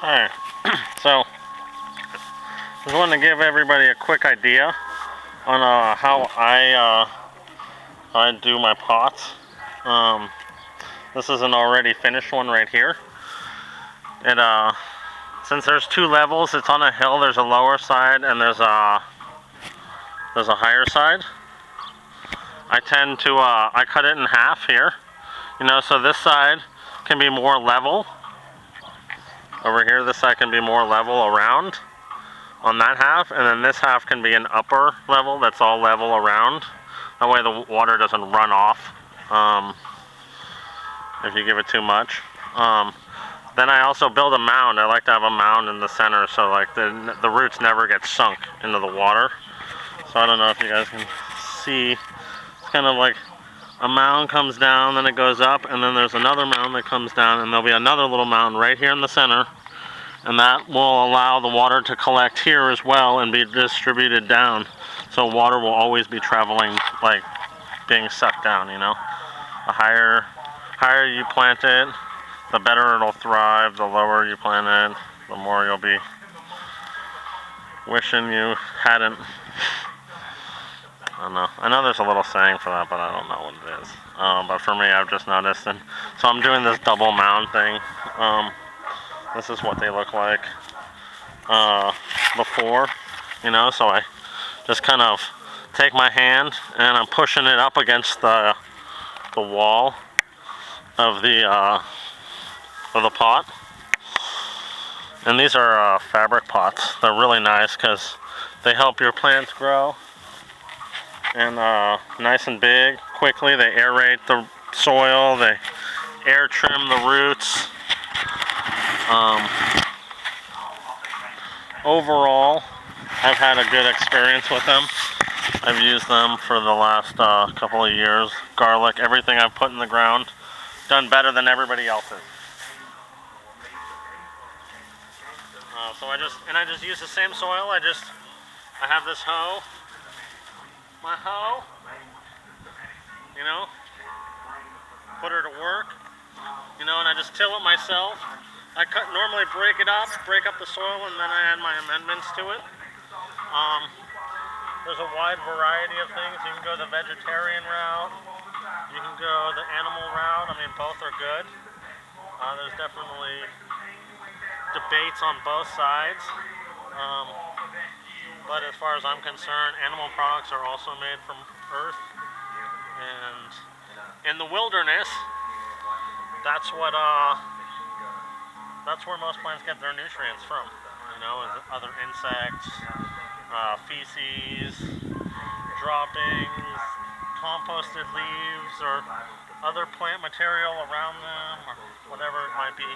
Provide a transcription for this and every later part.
Alright, so just wanted to give everybody a quick idea on how I do my pots. This is an already finished one right here. Since there's two levels, it's on a hill. There's a lower side and there's a higher side. I tend to I cut it in half here, so this side can be more level. Over here, this side can be more level around on that half, and then this half can be an upper level that's all level around. That way the water doesn't run off if you give it too much. Then I also build a mound. I like to have a mound in the center so like the roots never get sunk into the water. So I don't know if you guys can see. It's kind of like a mound comes down, then it goes up, and then there's another mound that comes down, and there'll be another little mound right here in the center, and that will allow the water to collect here as well and be distributed down. So water will always be traveling, like being sucked down, The higher you plant it, the better it'll thrive. The lower you plant it, the more you'll be wishing you hadn't. I don't know. I know there's a little saying for that, but I don't know what it is. But for me, I've just noticed. And so I'm doing this double mound thing. This is what they look like before, so I just kind of take my hand and I'm pushing it up against the wall of the pot. And these are fabric pots. They're really nice because they help your plants grow. And nice and big, quickly. They aerate the soil, they air trim the roots. Overall, I've had a good experience with them. I've used them for the last couple of years. Garlic, everything I've put in the ground, done better than everybody else's. So I just use the same soil. I have this hoe. My hoe, put her to work, and I just till it myself. I normally break up the soil, and then I add my amendments to it. There's a wide variety of things. You can go the vegetarian route, you can go the animal route. I mean, both are good. There's definitely debates on both sides. But as far as I'm concerned, animal products are also made from earth. And in the wilderness, that's where most plants get their nutrients from. Is other insects, feces, droppings, composted leaves, or other plant material around them, or whatever it might be.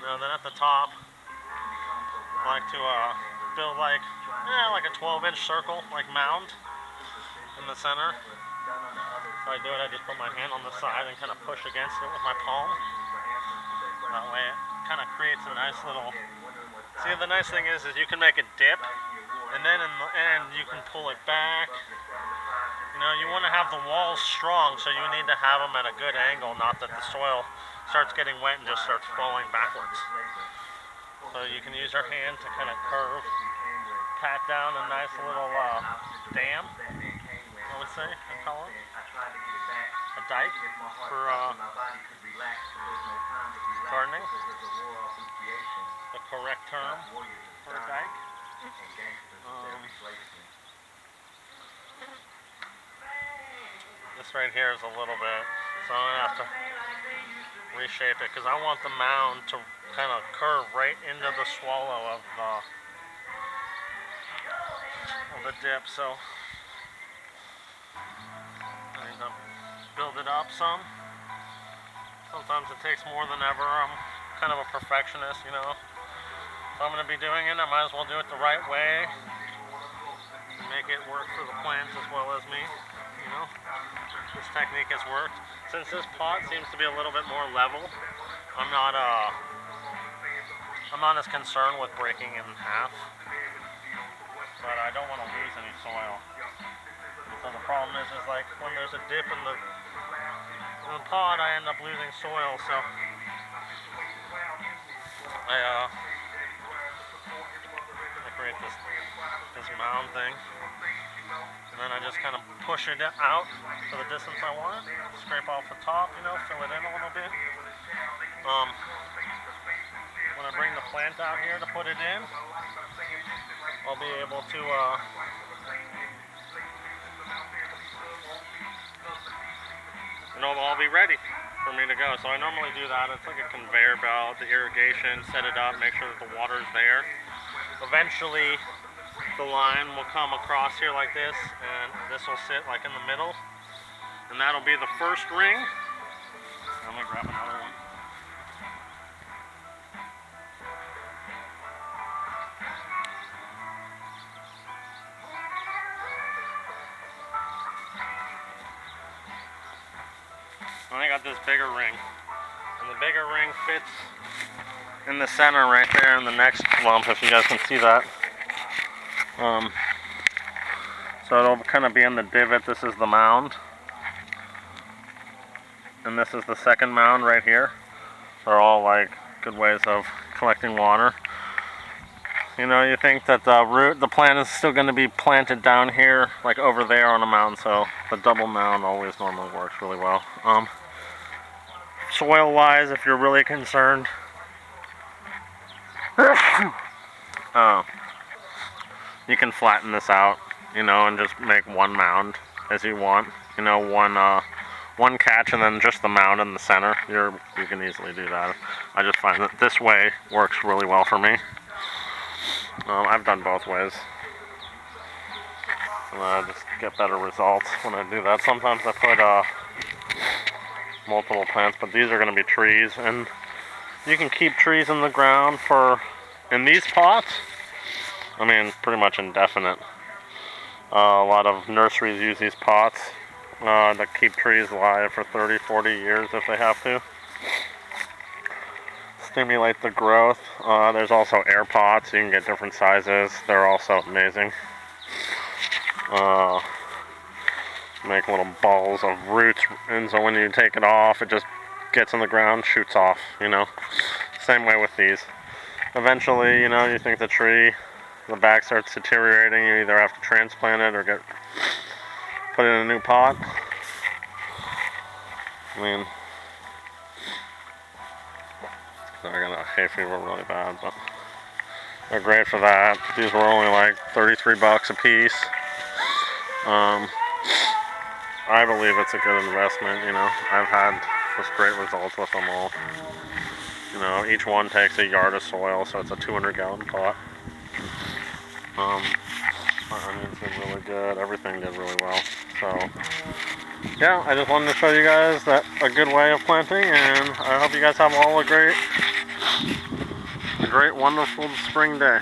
Then at the top, I like to build like a 12-inch circle, like mound in the center. So I do it, I just put my hand on the side and kind of push against it with my palm. That way it kind of creates a nice little... See, the nice thing is you can make a dip, and then in the end you can pull it back. You want to have the walls strong, so you need to have them at a good angle, not that the soil starts getting wet and just starts falling backwards. So you can use your hand to kind of curve, pat down a nice little dam, I would say, I call it. A dike for gardening. The correct term for a dike. This right here is a little bit, so I'm going to have to reshape it because I want the mound to kind of curve right into the swallow of the dip, so I need to build it up some. Sometimes it takes more than ever. I'm kind of a perfectionist, If I'm going to be doing it, I might as well do it the right way and make it work for the plants as well as me, This technique has worked. Since this pot seems to be a little bit more level, I'm not as concerned with breaking it in half, but I don't want to lose any soil. So the problem is like when there's a dip in the pot, I end up losing soil. So I create this mound thing, and then I just kind of push it out to the distance I want it. Scrape off the top, you know, fill it in a little bit. When I bring the plant out here to put it in, I'll be able to I'll be ready for me to go. So I normally do that. It's like a conveyor belt, the irrigation, set it up, make sure that the water's there. Eventually, the line will come across here like this, and this will sit like in the middle, and that'll be the first ring. I'm gonna grab another one. And I got this bigger ring, and the bigger ring fits in the center right there in the next lump, if you guys can see that. So it'll kind of be in the divot. This is the mound, and this is the second mound right here. They're all like good ways of collecting water. You know, you think that the plant is still going to be planted down here, like over there on a mound, so the double mound always normally works really well. Soil-wise, if you're really concerned, you can flatten this out, you know, and just make one mound as you want. You know, one catch and then just the mound in the center. You can easily do that. I just find that this way works really well for me. I've done both ways. And I just get better results when I do that. Sometimes I put multiple plants, but these are going to be trees, and you can keep trees in the ground in these pots, I mean, pretty much indefinite. A lot of nurseries use these pots to keep trees alive for 30, 40 years if they have to. Stimulate the growth. There's also air pots. You can get different sizes. They're also amazing. Make little balls of roots, and so when you take it off, it just gets in the ground, shoots off, you know. Same way with these. Eventually, you know, you think the back starts deteriorating, you either have to transplant it or put it in a new pot. I mean, I got a hay fever really bad, but they're great for that. These were only like 33 bucks a piece. I believe it's a good investment, you know. I've had just great results with them all. You know, each one takes a yard of soil, so it's a 200-gallon pot. Our onions did really good. Everything did really well. So, yeah, I just wanted to show you guys a good way of planting, and I hope you guys have all a great, wonderful spring day.